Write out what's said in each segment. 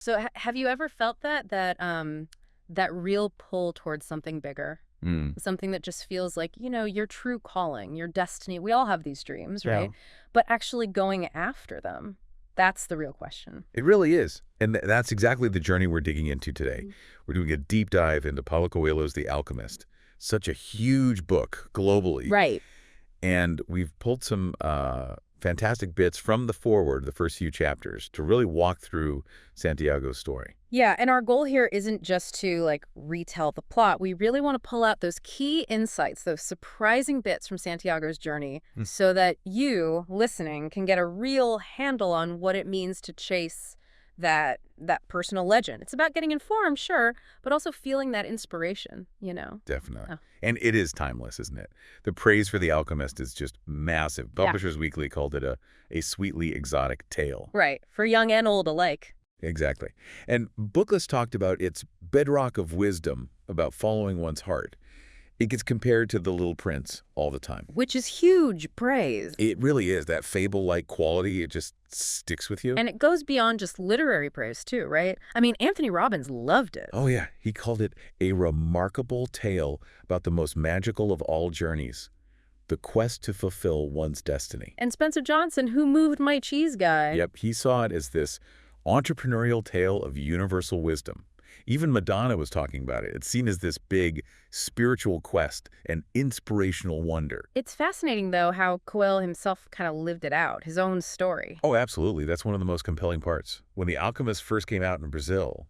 So have you ever felt that real pull towards something bigger? Mm. Something that just feels like, your true calling, your destiny. We all have these dreams, Yeah. right? But actually going after them, that's the real question. It really is. And that's exactly the journey we're digging into today. We're doing a deep dive into Paulo Coelho's The Alchemist. Such a huge book globally. Right. And we've pulled some fantastic bits from the foreword, the first few chapters, to really walk through Santiago's story. Yeah, and our goal here isn't just to retell the plot. We really want to pull out those key insights, those surprising bits from Santiago's journey, so that you, listening, can get a real handle on what it means to chase that personal legend. It's about getting informed, sure, but also feeling that inspiration. Definitely. Oh. And it is timeless, isn't it? The praise for The Alchemist is just massive. Yeah. Publishers Weekly called it a sweetly exotic tale. Right, for young and old alike. Exactly. And Booklist talked about its bedrock of wisdom about following one's heart. It gets compared to The Little Prince all the time. Which is huge praise. It really is. That fable-like quality, it just sticks with you. And it goes beyond just literary praise, too, right? I mean, Anthony Robbins loved it. Oh, yeah. He called it a remarkable tale about the most magical of all journeys, the quest to fulfill one's destiny. And Spencer Johnson, who moved my cheese guy. Yep, he saw it as this entrepreneurial tale of universal wisdom. Even Madonna was talking about it. It's seen as this big spiritual quest, an inspirational wonder. It's fascinating, though, how Coelho himself kind of lived it out, his own story. Oh, absolutely. That's one of the most compelling parts. When The Alchemist first came out in Brazil,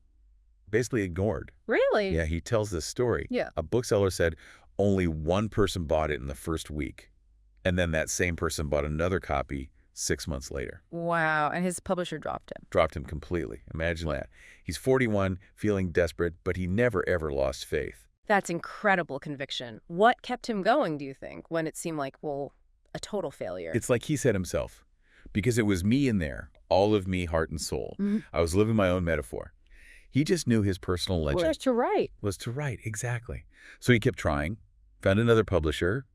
basically ignored. Really? Yeah, he tells this story. Yeah. A bookseller said only one person bought it in the first week. And then that same person bought another copy 6 months later. Wow. And his publisher dropped him. Dropped him completely. Imagine that. He's 41, feeling desperate, but he never, ever lost faith. That's incredible conviction. What kept him going, do you think, when it seemed like, a total failure? It's like he said himself, because it was me in there, all of me, heart and soul. I was living my own metaphor. He just knew his personal legend Was to write. was to write, exactly. So he kept trying, found another publisher,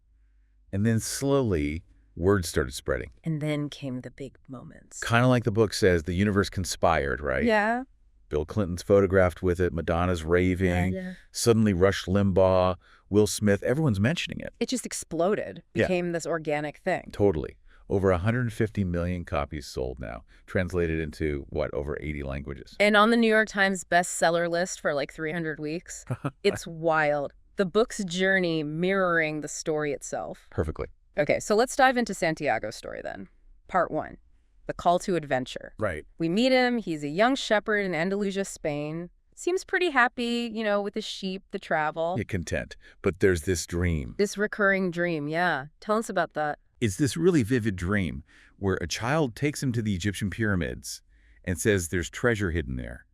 and then slowly word started spreading. And then came the big moments. Kind of like the book says, the universe conspired, right? Yeah. Bill Clinton's photographed with it, Madonna's raving, Yeah. suddenly Rush Limbaugh, Will Smith, everyone's mentioning it. It just exploded, Yeah. became this organic thing. Totally. Over 150 million copies sold now, translated into, over 80 languages. And on the New York Times bestseller list for 300 weeks. It's wild. The book's journey mirroring the story itself. Perfectly. Okay, so let's dive into Santiago's story then. Part 1, the call to adventure. Right. We meet him. He's a young shepherd in Andalusia, Spain. Seems pretty happy, with his sheep, the travel. Yeah, content. But there's this dream. This recurring dream, yeah. Tell us about that. It's this really vivid dream where a child takes him to the Egyptian pyramids and says there's treasure hidden there.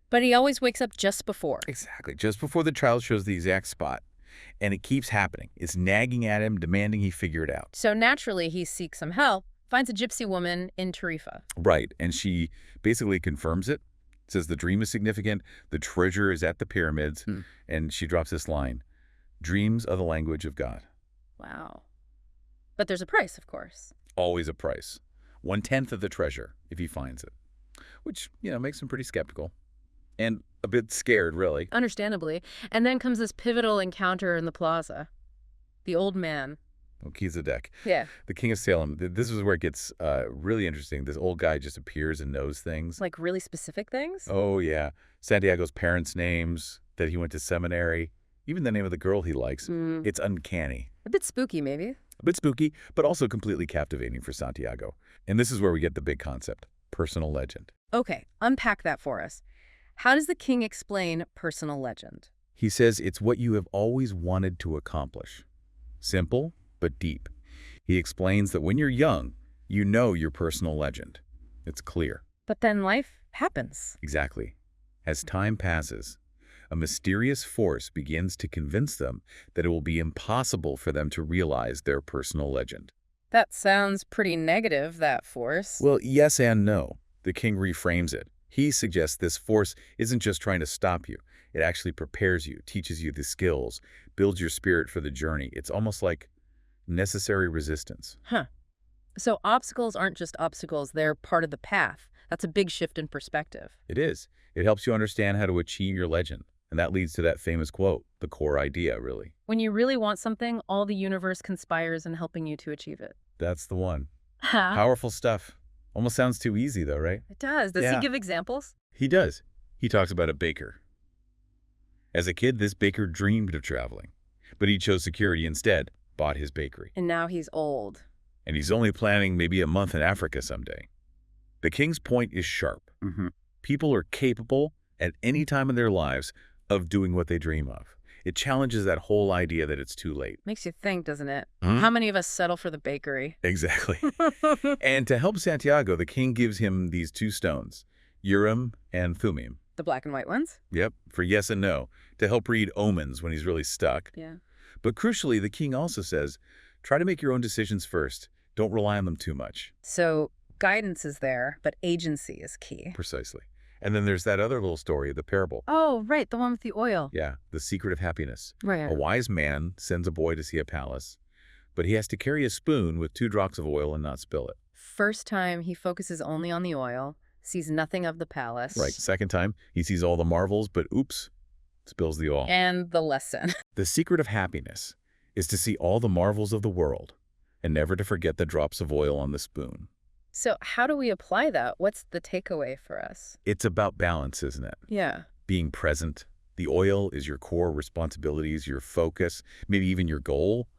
But he always wakes up just before. Exactly. Just before the child shows the exact spot. And it keeps happening. It's nagging at him, demanding he figure it out. So naturally, he seeks some help, finds a gypsy woman in Tarifa. Right. And she basically confirms it, says the dream is significant, the treasure is at the pyramids, and she drops this line, dreams are the language of God. Wow. But there's a price, of course. Always a price. 1/10 of the treasure, if he finds it. Which, makes him pretty skeptical. And a bit scared, really. Understandably. And then comes this pivotal encounter in the plaza. The old man. Melchizedek, Yeah. the king of Salem. This is where it gets really interesting. This old guy just appears and knows things. Like really specific things? Oh, yeah. Santiago's parents' names, that he went to seminary, even the name of the girl he likes. It's uncanny. A bit spooky, maybe. A bit spooky, but also completely captivating for Santiago. And this is where we get the big concept, personal legend. Okay, unpack that for us. How does the king explain personal legend? He says it's what you have always wanted to accomplish. Simple, but deep. He explains that when you're young, you know your personal legend. It's clear. But then life happens. Exactly. As time passes, a mysterious force begins to convince them that it will be impossible for them to realize their personal legend. That sounds pretty negative, that force. Well, yes and no. The king reframes it. He suggests this force isn't just trying to stop you. It actually prepares you, teaches you the skills, builds your spirit for the journey. It's almost like necessary resistance. Huh. So obstacles aren't just obstacles, they're part of the path. That's a big shift in perspective. It is. It helps you understand how to achieve your legend. And that leads to that famous quote, the core idea, really. When you really want something, all the universe conspires in helping you to achieve it. That's the one. Huh? Powerful stuff. Almost sounds too easy, though, right? It does. Does he Yeah. give examples? He does. He talks about a baker. As a kid, this baker dreamed of traveling, but he chose security instead, bought his bakery. And now he's old. And he's only planning maybe a month in Africa someday. The king's point is sharp. People are capable at any time in their lives of doing what they dream of. It challenges that whole idea that it's too late. Makes you think, doesn't it? Hmm? How many of us settle for the bakery? Exactly. And to help Santiago, the king gives him these two stones, Urim and Thummim. The black and white ones? Yep, for yes and no, to help read omens when he's really stuck. Yeah. But crucially, the king also says, try to make your own decisions first. Don't rely on them too much. So guidance is there, but agency is key. Precisely. And then there's that other little story, the parable. Oh, right. The one with the oil. Yeah, the secret of happiness. Right. A wise man sends a boy to see a palace, but he has to carry a spoon with 2 drops of oil and not spill it. First time, he focuses only on the oil, sees nothing of the palace. Right. Second time, he sees all the marvels, but oops, spills the oil. And the lesson. The secret of happiness is to see all the marvels of the world and never to forget the drops of oil on the spoon. So how do we apply that? What's the takeaway for us? It's about balance, isn't it? Yeah. Being present. The oil is your core responsibilities, your focus, maybe even your goal.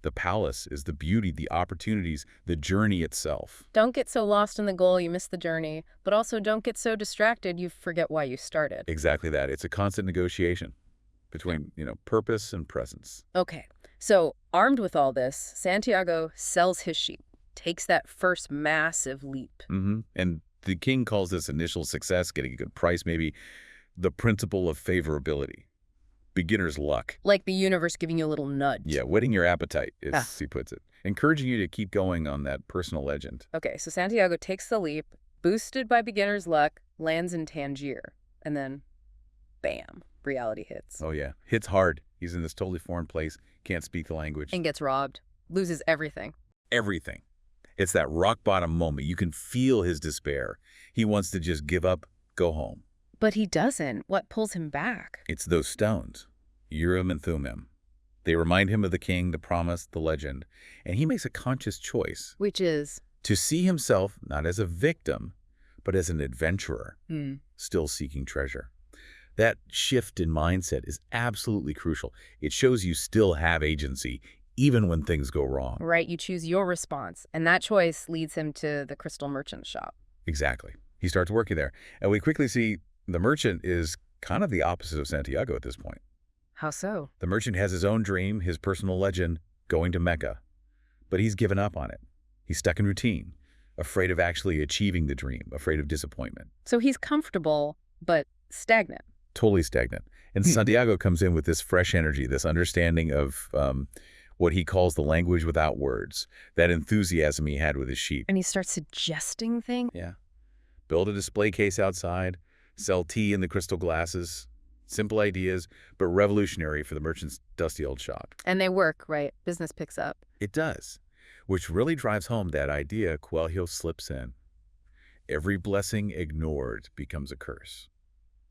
The palace is the beauty, the opportunities, the journey itself. Don't get so lost in the goal you miss the journey, but also don't get so distracted you forget why you started. Exactly that. It's a constant negotiation between, purpose and presence. Okay, so armed with all this, Santiago sells his sheep, takes that first massive leap. And the king calls this initial success, getting a good price maybe, the principle of favorability. Beginner's luck. Like the universe giving you a little nudge. Yeah, whetting your appetite, as he puts it. Encouraging you to keep going on that personal legend. Okay, so Santiago takes the leap, boosted by beginner's luck, lands in Tangier. And then, bam, reality hits. Oh, yeah. Hits hard. He's in this totally foreign place, can't speak the language. And gets robbed. Loses everything. Everything. It's that rock bottom moment. You can feel his despair. He wants to just give up, go home. But he doesn't. What pulls him back? It's those stones, Urim and Thummim. They remind him of the king, the promise, the legend, and he makes a conscious choice. Which is? To see himself not as a victim, but as an adventurer, still seeking treasure. That shift in mindset is absolutely crucial. It shows you still have agency, even when things go wrong. Right, you choose your response, and that choice leads him to the crystal merchant shop. Exactly. He starts working there, and we quickly see the merchant is kind of the opposite of Santiago at this point. How so? The merchant has his own dream, his personal legend, going to Mecca. But he's given up on it. He's stuck in routine, afraid of actually achieving the dream, afraid of disappointment. So he's comfortable, but stagnant. Totally stagnant. And Santiago comes in with this fresh energy, this understanding of what he calls the language without words, that enthusiasm he had with his sheep. And he starts suggesting things. Yeah. Build a display case outside, sell tea in the crystal glasses. Simple ideas, but revolutionary for the merchant's dusty old shop. And they work, right? Business picks up. It does, which really drives home that idea Coelho slips in. Every blessing ignored becomes a curse.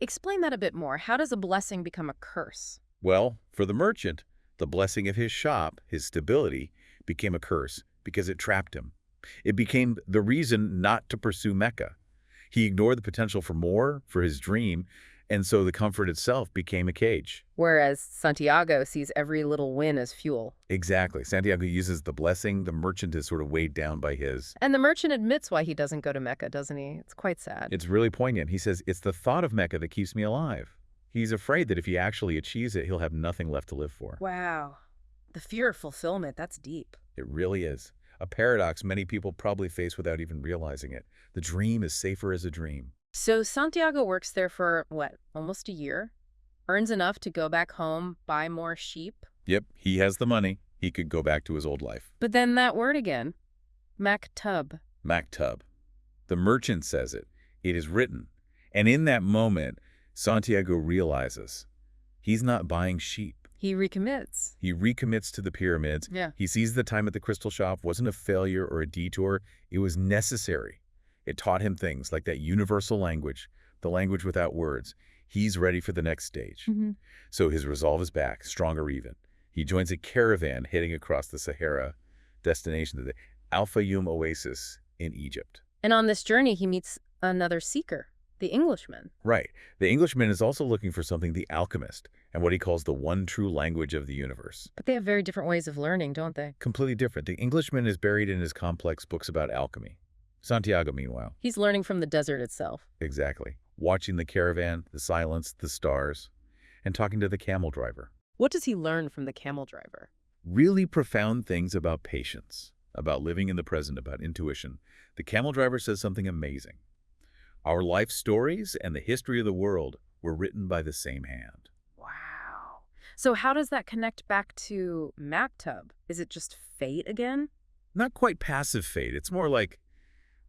Explain that a bit more. How does a blessing become a curse? Well, for the merchant, the blessing of his shop, his stability, became a curse because it trapped him. It became the reason not to pursue Mecca. He ignored the potential for more, for his dream, and so the comfort itself became a cage. Whereas Santiago sees every little win as fuel. Exactly. Santiago uses the blessing. The merchant is sort of weighed down by his. And the merchant admits why he doesn't go to Mecca, doesn't he? It's quite sad. It's really poignant. He says, it's the thought of Mecca that keeps me alive. He's afraid that if he actually achieves it, he'll have nothing left to live for. Wow. The fear of fulfillment, that's deep. It really is. A paradox many people probably face without even realizing it. The dream is safer as a dream. So Santiago works there for, what, almost a year? Earns enough to go back home, buy more sheep? Yep, he has the money. He could go back to his old life. But then that word again, maktub. Maktub. The merchant says it. It is written. And in that moment, Santiago realizes he's not buying sheep. He recommits. He recommits to the pyramids. Yeah. He sees the time at the crystal shop wasn't a failure or a detour. It was necessary. It taught him things like that universal language, the language without words. He's ready for the next stage. So his resolve is back, stronger even. He joins a caravan heading across the Sahara, destination to the Al-Fayoum oasis in Egypt. And on this journey, he meets another seeker, the Englishman. Right. The Englishman is also looking for something, the alchemist, and what he calls the one true language of the universe. But they have very different ways of learning, don't they? Completely different. The Englishman is buried in his complex books about alchemy. Santiago, meanwhile. He's learning from the desert itself. Exactly. Watching the caravan, the silence, the stars, and talking to the camel driver. What does he learn from the camel driver? Really profound things about patience, about living in the present, about intuition. The camel driver says something amazing. Our life stories and the history of the world were written by the same hand. Wow. So how does that connect back to Maktub? Is it just fate again? Not quite passive fate. It's more like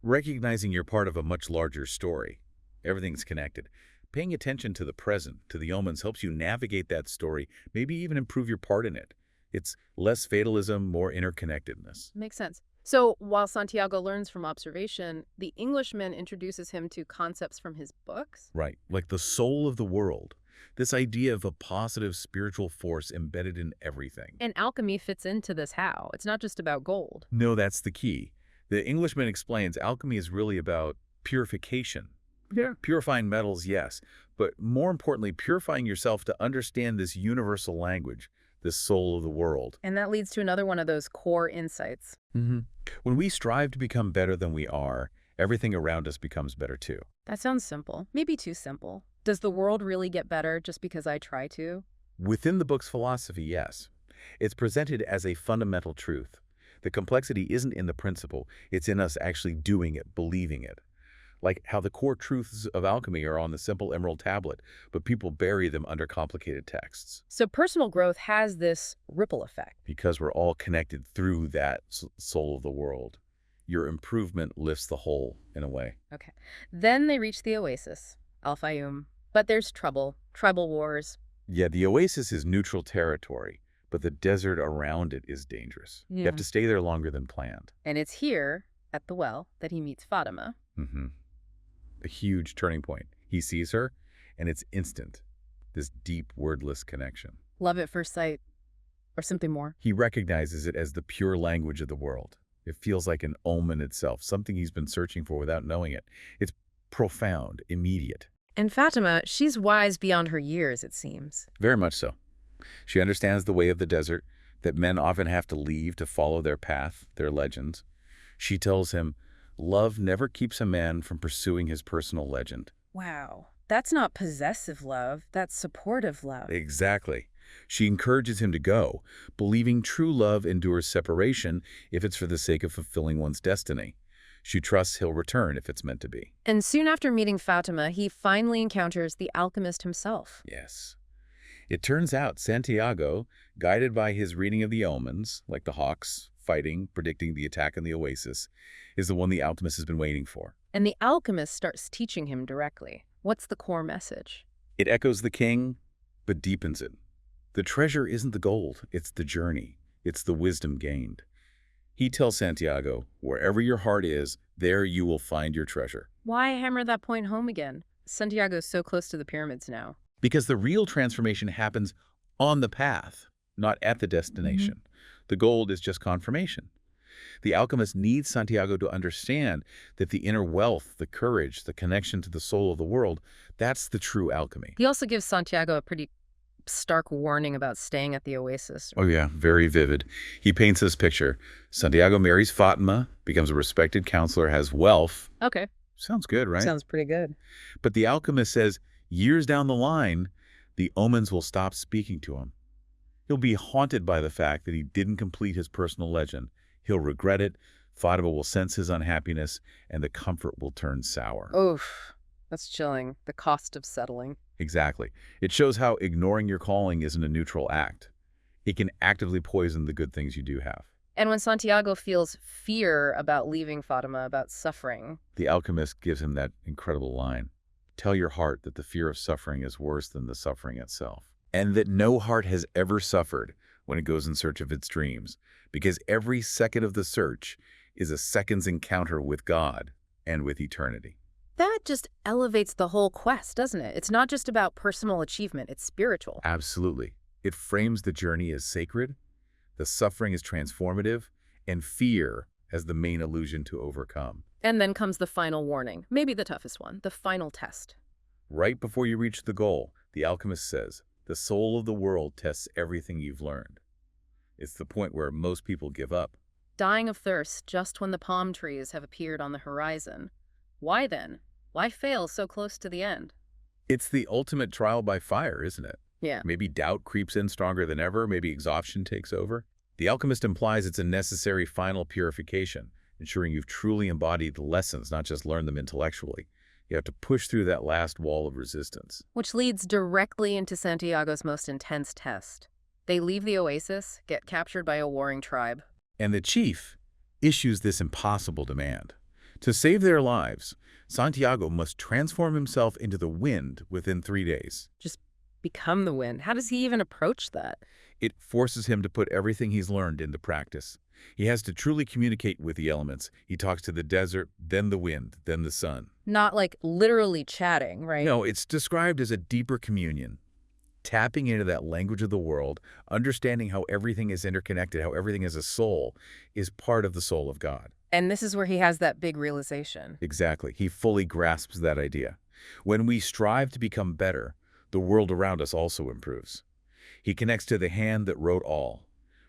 recognizing you're part of a much larger story. Everything's connected. Paying attention to the present, to the omens, helps you navigate that story, maybe even improve your part in it. It's less fatalism, more interconnectedness. Makes sense. So while Santiago learns from observation, the Englishman introduces him to concepts from his books? Right, like the soul of the world. This idea of a positive spiritual force embedded in everything. And alchemy fits into this how? It's not just about gold. No, that's the key. The Englishman explains alchemy is really about purification. Yeah. Purifying metals, yes, but more importantly, purifying yourself to understand this universal language, this soul of the world. And that leads to another one of those core insights. When we strive to become better than we are, everything around us becomes better too. That sounds simple. Maybe too simple. Does the world really get better just because I try to? Within the book's philosophy, yes. It's presented as a fundamental truth. The complexity isn't in the principle, it's in us actually doing it, believing it. Like how the core truths of alchemy are on the simple emerald tablet, but people bury them under complicated texts. So personal growth has this ripple effect. Because we're all connected through that soul of the world. Your improvement lifts the whole, in a way. Okay. Then they reach the oasis, Al-Fayoum. But there's trouble, tribal wars. Yeah, the oasis is neutral territory, but the desert around it is dangerous. You have to stay there longer than planned. And it's here, at the well, that he meets Fatima. A huge turning point. He sees her, and it's instant. This deep, wordless connection. Love at first sight, or something more. He recognizes it as the pure language of the world. It feels like an omen itself, something he's been searching for without knowing it. It's profound, immediate. And Fatima, she's wise beyond her years, it seems. Very much so. She understands the way of the desert, that men often have to leave to follow their path, their legends. She tells him, love never keeps a man from pursuing his personal legend. Wow. That's not possessive love. That's supportive love. Exactly. She encourages him to go, believing true love endures separation if it's for the sake of fulfilling one's destiny. She trusts he'll return if it's meant to be. And soon after meeting Fatima, he finally encounters the alchemist himself. Yes. It turns out Santiago, guided by his reading of the omens, like the hawks, fighting, predicting the attack on the oasis, is the one the alchemist has been waiting for. And the alchemist starts teaching him directly. What's the core message? It echoes the king, but deepens it. The treasure isn't the gold, it's the journey. It's the wisdom gained. He tells Santiago, wherever your heart is, there you will find your treasure. Why hammer that point home again? Santiago's so close to the pyramids now. Because the real transformation happens on the path, not at the destination. The gold is just confirmation. The alchemist needs Santiago to understand that the inner wealth, the courage, the connection to the soul of the world, that's the true alchemy. He also gives Santiago a pretty stark warning about staying at the oasis. Oh yeah, very vivid. He paints this picture. Santiago marries Fatima, becomes a respected counselor, has wealth. Okay. Sounds good, right? Sounds pretty good. But the alchemist says, years down the line, the omens will stop speaking to him. He'll be haunted by the fact that he didn't complete his personal legend. He'll regret it, Fatima will sense his unhappiness, and the comfort will turn sour. Oof, that's chilling. The cost of settling. Exactly. It shows how ignoring your calling isn't a neutral act. It can actively poison the good things you do have. And when Santiago feels fear about leaving Fatima, about suffering, the alchemist gives him that incredible line. Tell your heart that the fear of suffering is worse than the suffering itself. And that no heart has ever suffered when it goes in search of its dreams, because every second of the search is a second's encounter with God and with eternity. That just elevates the whole quest, doesn't it? It's not just about personal achievement, it's spiritual. Absolutely. It frames the journey as sacred, the suffering is transformative, and fear as the main illusion to overcome. And then comes the final warning, maybe the toughest one, the final test. Right before you reach the goal, the alchemist says, the soul of the world tests everything you've learned. It's the point where most people give up. Dying of thirst just when the palm trees have appeared on the horizon. Why then? Why fail so close to the end? It's the ultimate trial by fire, isn't it? Yeah. Maybe doubt creeps in stronger than ever, maybe exhaustion takes over. The alchemist implies it's a necessary final purification, ensuring you've truly embodied the lessons, not just learned them intellectually. You have to push through that last wall of resistance. Which leads directly into Santiago's most intense test. They leave the oasis, get captured by a warring tribe. And the chief issues this impossible demand. To save their lives, Santiago must transform himself into the wind within 3 days. Just become the wind. How does he even approach that? It forces him to put everything he's learned into practice. He has to truly communicate with the elements. He talks to the desert, then the wind, then the sun. Not like literally chatting, right? No, it's described as a deeper communion. Tapping into that language of the world, understanding how everything is interconnected, how everything is a soul, is part of the soul of God. And this is where he has that big realization. Exactly. He fully grasps that idea. When we strive to become better, the world around us also improves. He connects to the hand that wrote all,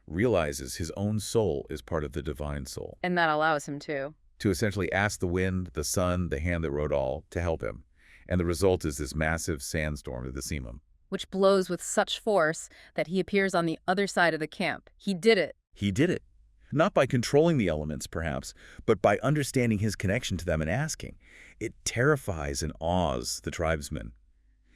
realizes his own soul is part of the divine soul. And that allows him to essentially ask the wind, the sun, the hand that wrote all, to help him. And the result is this massive sandstorm of the Simum. Which blows with such force that he appears on the other side of the camp. He did it. He did it. Not by controlling the elements, perhaps, but by understanding his connection to them and asking. It terrifies and awes the tribesmen.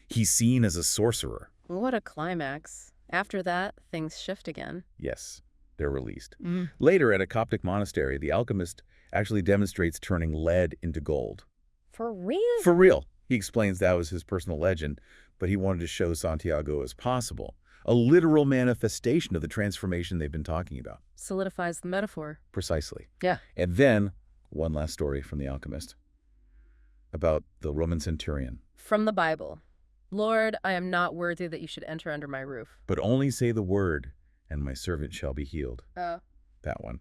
He's seen as a sorcerer. What a climax. After that, things shift again. Yes, they're released. Later, at a Coptic monastery, the alchemist actually demonstrates turning lead into gold. For real? For real. He explains that was his personal legend, but he wanted to show Santiago as possible. A literal manifestation of the transformation they've been talking about. Solidifies the metaphor. Precisely. Yeah. And then, one last story from the alchemist about the Roman centurion. From the Bible. Lord, I am not worthy that you should enter under my roof. But only say the word, and my servant shall be healed. Oh. That one.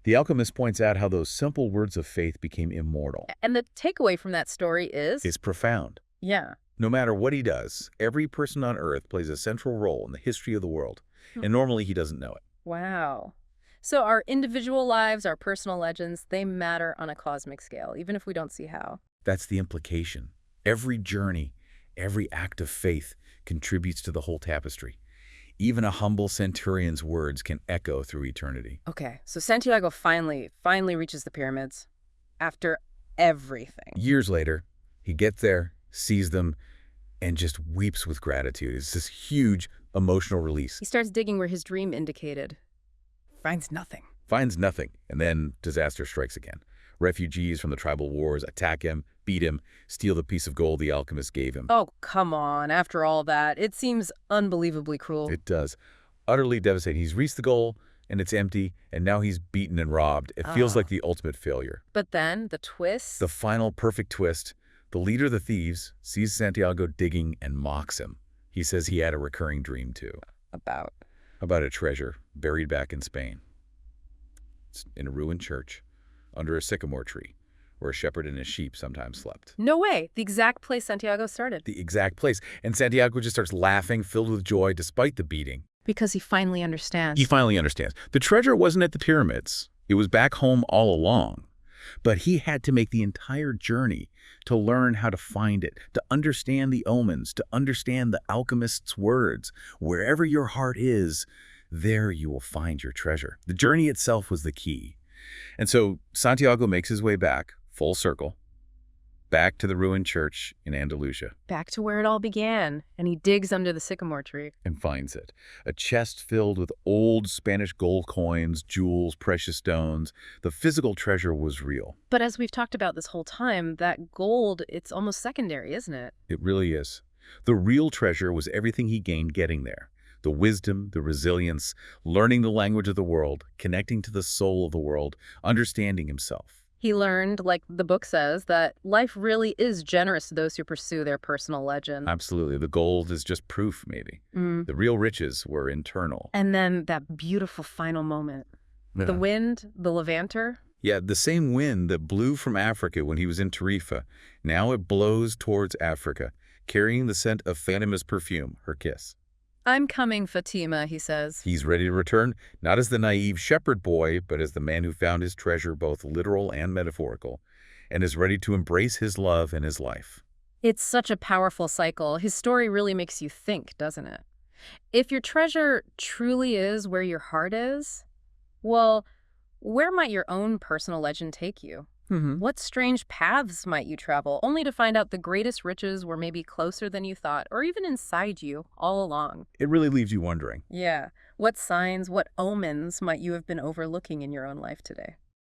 The alchemist points out how those simple words of faith became immortal. And the takeaway from that story is? It's profound. Yeah. No matter what he does, every person on Earth plays a central role in the history of the world. And normally he doesn't know it. Wow. So our individual lives, our personal legends, they matter on a cosmic scale, even if we don't see how. That's the implication. Every journey, every act of faith contributes to the whole tapestry. Even a humble centurion's words can echo through eternity. Okay, so Santiago finally reaches the pyramids after everything. Years later, he gets there, sees them, and just weeps with gratitude. It's this huge emotional release. He starts digging where his dream indicated. Finds nothing. Finds nothing, and then disaster strikes again. Refugees from the tribal wars attack him, beat him, steal the piece of gold the alchemist gave him. Oh, come on. After all that, it seems unbelievably cruel. It does. Utterly devastating. He's reached the goal, and it's empty, and now he's beaten and robbed. It feels like the ultimate failure. But then, the twist? The final perfect twist. The leader of the thieves sees Santiago digging and mocks him. He says he had a recurring dream, too. About a treasure buried back in Spain. It's in a ruined church, under a sycamore tree, where a shepherd and his sheep sometimes slept. No way. The exact place Santiago started. The exact place. And Santiago just starts laughing, filled with joy, despite the beating. Because he finally understands. He finally understands. The treasure wasn't at the pyramids. It was back home all along. But he had to make the entire journey to learn how to find it, to understand the omens, to understand the alchemist's words. Wherever your heart is, there you will find your treasure. The journey itself was the key. And so Santiago makes his way back, full circle, back to the ruined church in Andalusia. Back to where it all began, and he digs under the sycamore tree. And finds it. A chest filled with old Spanish gold coins, jewels, precious stones. The physical treasure was real. But as we've talked about this whole time, that gold, it's almost secondary, isn't it? It really is. The real treasure was everything he gained getting there. The wisdom, the resilience, learning the language of the world, connecting to the soul of the world, understanding himself. He learned, like the book says, that life really is generous to those who pursue their personal legend. Absolutely. The gold is just proof, maybe. The real riches were internal. And then that beautiful final moment. The Yeah. wind, the levanter. Yeah, the same wind that blew from Africa when he was in Tarifa, now it blows towards Africa, carrying the scent of Fatima's perfume, her kiss. I'm coming, Fatima, he says. He's ready to return, not as the naive shepherd boy, but as the man who found his treasure, both literal and metaphorical, and is ready to embrace his love and his life. It's such a powerful cycle. His story really makes you think, doesn't it? If your treasure truly is where your heart is, well, where might your own personal legend take you? What strange paths might you travel, only to find out the greatest riches were maybe closer than you thought, or even inside you all along? It really leaves you wondering. Yeah. What signs, what omens might you have been overlooking in your own life today?